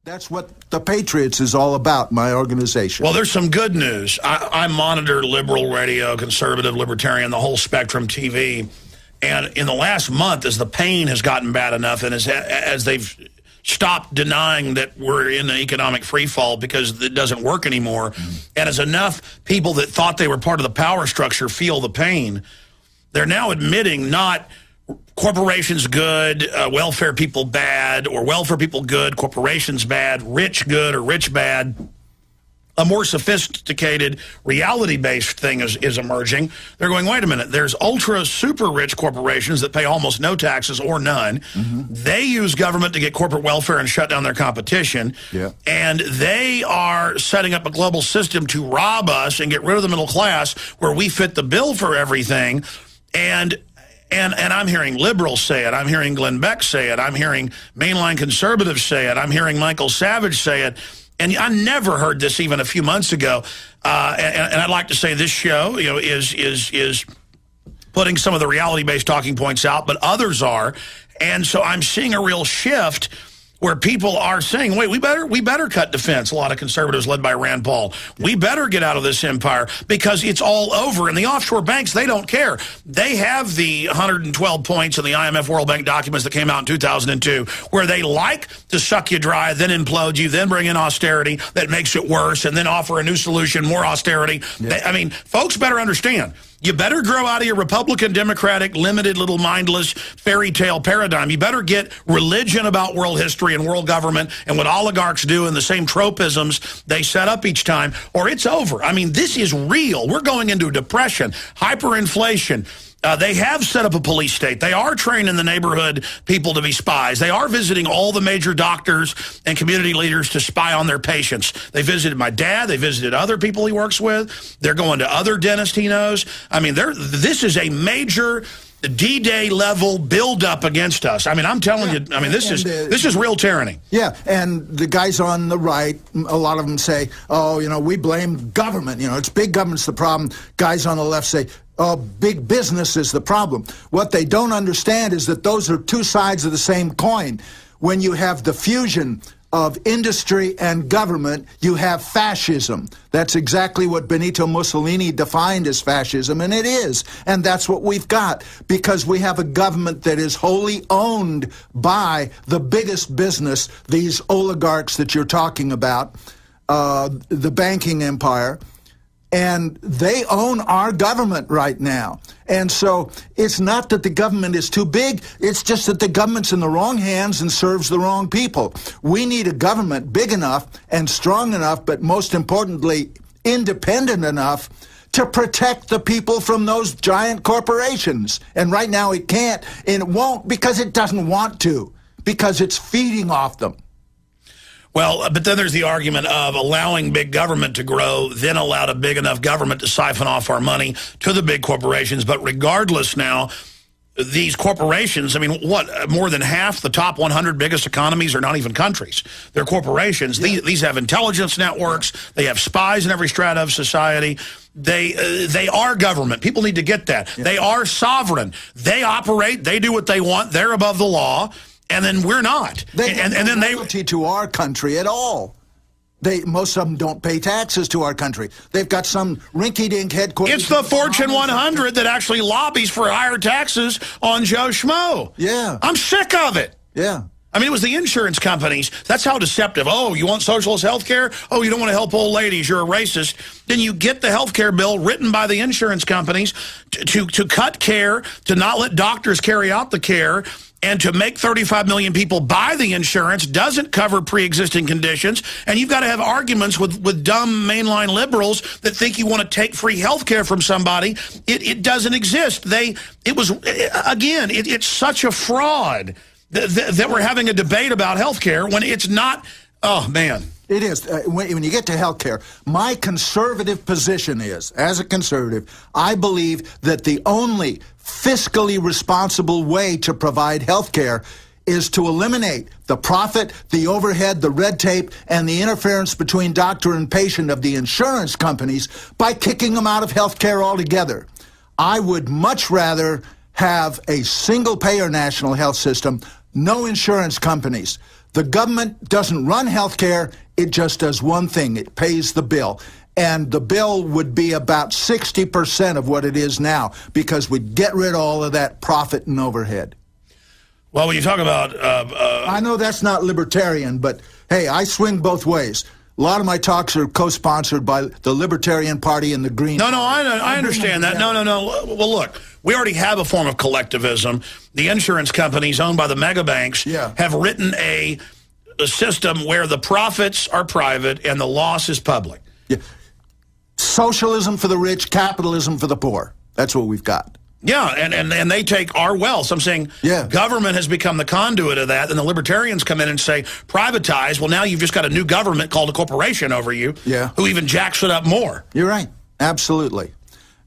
That's what the Patriots is all about, my organization. Well, there's some good news. I monitor liberal radio, conservative, libertarian, the whole spectrum TV. And in the last month, as the pain has gotten bad enough and as they've stopped denying that we're in an economic free fall because it doesn't work anymore, and as enough people that thought they were part of the power structure feel the pain, they're now admitting not corporations good, welfare people bad, or welfare people good, corporations bad, rich good or rich bad. A more sophisticated, reality-based thing is emerging. They're going, wait a minute, there's ultra super rich corporations that pay almost no taxes or none. They use government to get corporate welfare and shut down their competition. And they are setting up a global system to rob us and get rid of the middle class where we fit the bill for everything. And I'm hearing liberals say it. I'm hearing Glenn Beck say it. I'm hearing mainline conservatives say it. I'm hearing Michael Savage say it. And I never heard this even a few months ago. And I'd like to say this show, is putting some of the reality-based talking points out, but others are. And so I'm seeing a real shift where people are saying, wait, we better cut defense. A lot of conservatives led by Rand Paul. We better get out of this empire because it's all over. And the offshore banks, they don't care. They have the 112 points in the IMF World Bank documents that came out in 2002 where they like to suck you dry, then implode you, then bring in austerity that makes it worse, and then offer a new solution, more austerity. I mean, folks better understand. You better grow out of your Republican, Democratic, limited, little mindless fairy tale paradigm. You better get religion about world history and world government and what oligarchs do and the same tropisms they set up each time, or it's over. I mean, this is real. We're going into a depression, hyperinflation. They have set up a police state. They are training the neighborhood people to be spies. They are visiting all the major doctors and community leaders to spy on their patients. They visited my dad. They visited other people he works with. They're going to other dentists he knows. I mean, this is a major D-Day level build-up against us. I mean, I'm telling you, I mean, this is real tyranny. Yeah, and the guys on the right, a lot of them say, oh, we blame government. It's big government's the problem. Guys on the left say, oh, big business is the problem. What they don't understand is that those are two sides of the same coin. When you have the fusion of industry and government, you have fascism. That's exactly what Benito Mussolini defined as fascism, and it is. And that's what we've got, because we have a government that is wholly owned by the biggest business, these oligarchs that you're talking about, the banking empire. And they own our government right now. And so it's not that the government is too big. It's just that the government's in the wrong hands and serves the wrong people. We need a government big enough and strong enough, but most importantly, independent enough to protect the people from those giant corporations. And right now it can't, and it won't, because it doesn't want to, because it's feeding off them. Well, but then there's the argument of allowing big government to grow, then allowed a big enough government to siphon off our money to the big corporations. But regardless now, these corporations, I mean, what, more than half the top 100 biggest economies are not even countries. They're corporations. Yeah. These have intelligence networks. They have spies in every strata of society. They are government. People need to get that. Yeah. They are sovereign. They operate. They do what they want. They're above the law. And then we're not. They and then they loyalty to our country at all. Most of them don't pay taxes to our country. They've got some rinky-dink headquarters. It's the Fortune 100 that actually lobbies for higher taxes on Joe Schmo. Yeah. I'm sick of it. Yeah. I mean, it was the insurance companies. That's how deceptive. Oh, you want socialist health care? Oh, you don't want to help old ladies. You're a racist. Then you get the health care bill written by the insurance companies to cut care, to not let doctors carry out the care, and to make 35 million people buy the insurance. Doesn't cover pre-existing conditions. And you've got to have arguments with dumb mainline liberals that think you want to take free health care from somebody. It doesn't exist. It's such a fraud that we're having a debate about health care when it's not. Oh, man. It is. When you get to health care, my conservative position is, as a conservative, I believe that the only fiscally responsible way to provide health care is to eliminate the profit, the overhead, the red tape, and the interference between doctor and patient of the insurance companies by kicking them out of health care altogether. I would much rather have a single-payer national health system, no insurance companies. The government doesn't run health care. It just does one thing. It pays the bill. And the bill would be about 60% of what it is now because we'd get rid of all of that profit and overhead. Well, when you talk about... I know that's not libertarian, but, hey, I swing both ways. A lot of my talks are co-sponsored by the Libertarian Party and the Green Party. I understand that. No. Well, look, we already have a form of collectivism. The insurance companies owned by the mega banks have written a system where the profits are private and the loss is public. Yeah. Socialism for the rich, capitalism for the poor. That's what we've got. Yeah, and they take our wealth. So I'm saying government has become the conduit of that, and the libertarians come in and say, privatize. Well, now you've just got a new government called a corporation over you who even jacks it up more. You're right. Absolutely.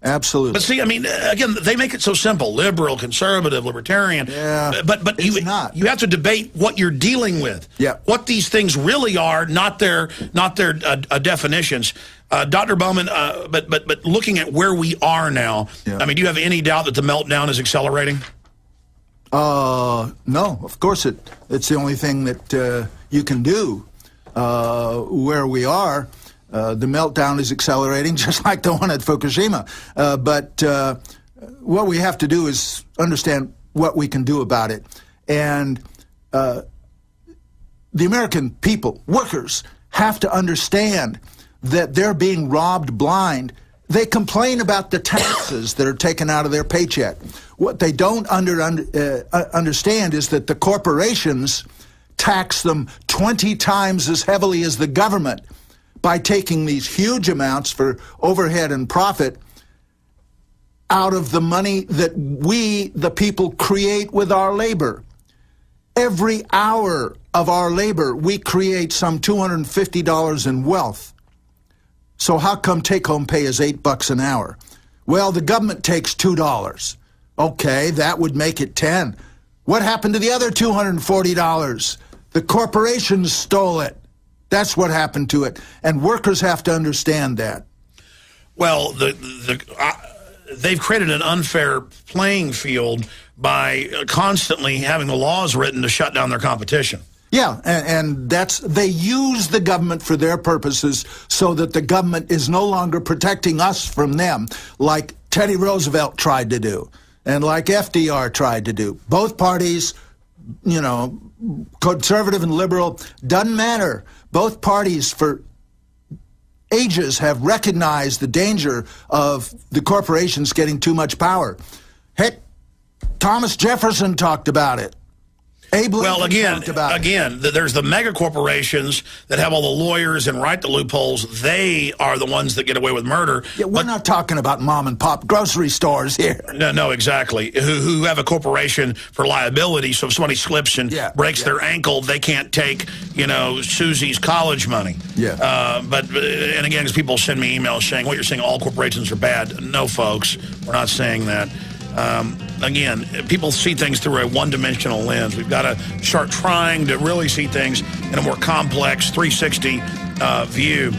Absolutely. But see, I mean, again, they make it so simple. Liberal, conservative, libertarian. Yeah, but you have to debate what you're dealing with. Yeah. What these things really are, not their definitions. Dr. Bowman, but looking at where we are now, I mean, do you have any doubt that the meltdown is accelerating? No, of course it's the only thing that you can do where we are. The meltdown is accelerating, just like the one at Fukushima. But what we have to do is understand what we can do about it. And the American people, workers, have to understand that they're being robbed blind. They complain about the taxes that are taken out of their paycheck. What they don't understand is that the corporations tax them 20 times as heavily as the government by taking these huge amounts for overhead and profit out of the money that we, the people, create with our labor. Every hour of our labor, we create some $250 in wealth. So how come take-home pay is $8 an hour? Well, the government takes $2. Okay, that would make it 10. What happened to the other $240? The corporations stole it. That's what happened to it. And workers have to understand that. Well, they've created an unfair playing field by constantly having the laws written to shut down their competition. Yeah, and they use the government for their purposes so that the government is no longer protecting us from them, like Teddy Roosevelt tried to do and like FDR tried to do. Both parties, you know, conservative and liberal, doesn't matter. Both parties for ages have recognized the danger of the corporations getting too much power. Heck, Thomas Jefferson talked about it. Well, again, there's the mega corporations that have all the lawyers and write the loopholes. They are the ones that get away with murder. Yeah, we're not talking about mom and pop grocery stores here. No, exactly. Who have a corporation for liability, so if somebody slips and breaks their ankle, they can't take, you know, Susie's college money. Yeah. And again, as people send me emails saying, what you're saying, all corporations are bad. No, folks, we're not saying that. Again, people see things through a one-dimensional lens. We've got to start trying to really see things in a more complex 360 view.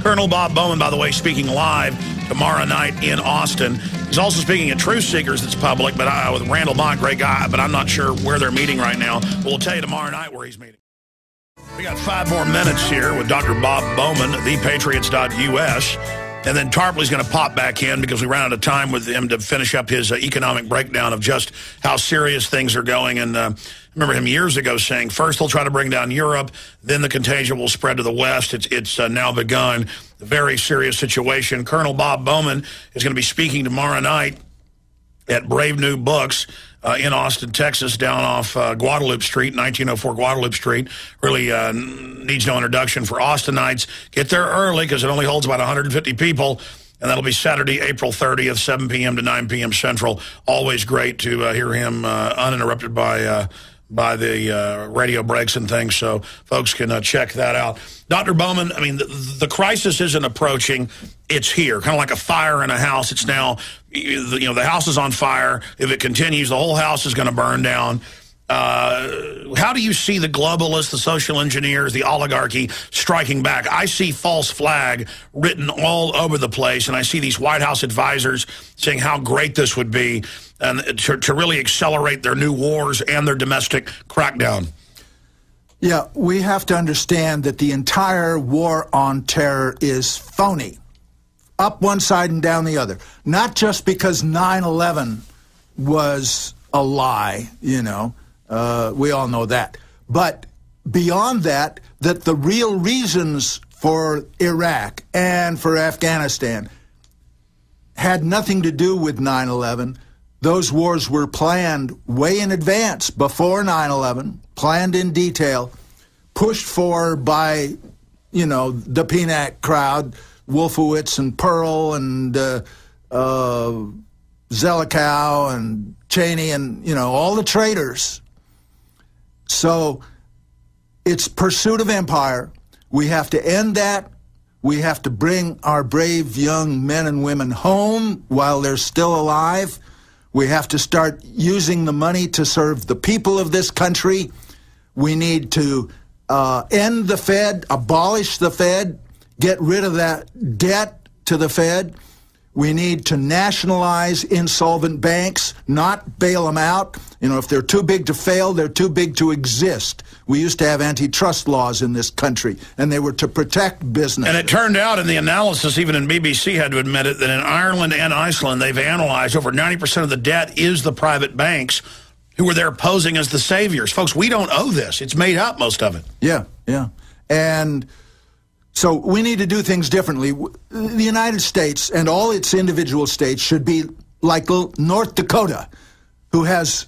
Colonel Bob Bowman, by the way, speaking live tomorrow night in Austin. He's also speaking at Truth Seekers that's public, but with Randall Mott, great guy, but I'm not sure where they're meeting right now. We'll tell you tomorrow night where he's meeting. We got 5 more minutes here with Dr. Bob Bowman, thepatriots.us. And then Tarpley's going to pop back in because we ran out of time with him to finish up his economic breakdown of just how serious things are going. And I remember him years ago saying, first they'll try to bring down Europe, then the contagion will spread to the West. It's now begun. A very serious situation. Colonel Bob Bowman is going to be speaking tomorrow night at Brave New Books in Austin, Texas, down off Guadalupe Street, 1904 Guadalupe Street. Really needs no introduction for Austinites. Get there early because it only holds about 150 people, and that'll be Saturday, April 30th, 7 p.m. to 9 p.m. Central. Always great to hear him uninterrupted by the radio breaks and things, so folks can check that out. Dr. Bowman, I mean, the crisis isn't approaching. It's here, kind of like a fire in a house. It's now, you know, the house is on fire. If it continues, the whole house is going to burn down. How do you see the globalists, the social engineers, the oligarchy striking back? I see false flag written all over the place, and I see these White House advisors saying how great this would be. and to really accelerate their new wars and their domestic crackdown. Yeah, we have to understand that the entire war on terror is phony, up one side and down the other. Not just because 9/11 was a lie, you know, we all know that. But beyond that, that the real reasons for Iraq and for Afghanistan had nothing to do with 9/11. Those wars were planned way in advance, before 9/11, planned in detail, pushed for by, you know, the PNAC crowd, Wolfowitz and Pearl and Zelikow and Cheney and, you know, all the traitors. So it's pursuit of empire. We have to end that. We have to bring our brave young men and women home while they're still alive. We have to start using the money to serve the people of this country. We need to end the Fed, abolish the Fed, get rid of that debt to the Fed. We need to nationalize insolvent banks, not bail them out. You know, if they're too big to fail, they're too big to exist. We used to have antitrust laws in this country, and they were to protect business. And it turned out in the analysis, even in BBC had to admit it, that in Ireland and Iceland, they've analyzed over 90% of the debt is the private banks who were there posing as the saviors. Folks, we don't owe this. It's made up, most of it. Yeah, yeah. And so we need to do things differently. The United States and all its individual states should be like North Dakota, who has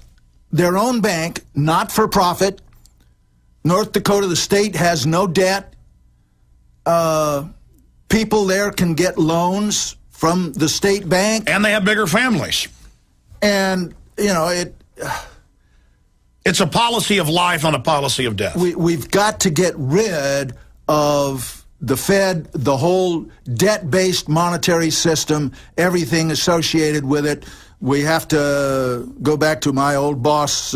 their own bank, not for profit. North Dakota, the state, has no debt. People there can get loans from the state bank. And they have bigger families. And, you know, it's a policy of life on a policy of death. We've got to get rid of the Fed, the whole debt-based monetary system, everything associated with it. We have to go back to my old boss,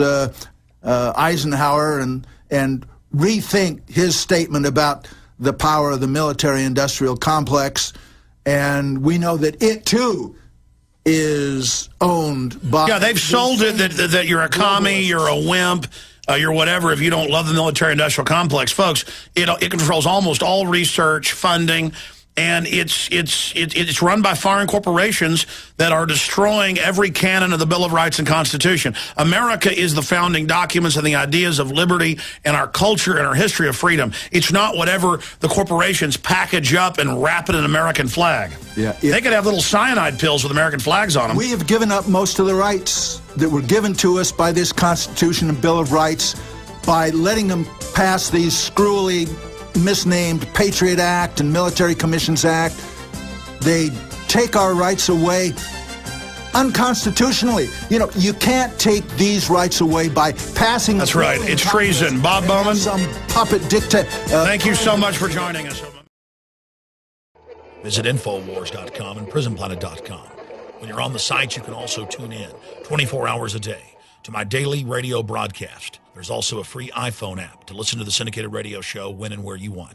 Eisenhower, and rethink his statement about the power of the military-industrial complex. And we know that it, too, is owned by... Yeah, they've sold it that you're a commie, you're a wimp, you're whatever if you don't love the military-industrial complex. Folks, it controls almost all research, funding, and it's run by foreign corporations that are destroying every canon of the Bill of Rights and Constitution. America is the founding documents and the ideas of liberty and our culture and our history of freedom. It's not whatever the corporations package up and wrap in an American flag. Yeah, they could have little cyanide pills with American flags on them. We have given up most of the rights that were given to us by this Constitution and Bill of Rights by letting them pass these screwily misnamed Patriot Act and Military Commissions Act. They take our rights away unconstitutionally. You know, you can't take these rights away by passing... That's right. It's treason. Bob Bowman. Some puppet dictator. Thank you so much for joining us. Visit Infowars.com and PrisonPlanet.com. When you're on the site, you can also tune in 24 hours a day to my daily radio broadcast. There's also a free iPhone app to listen to the syndicated radio show when and where you want.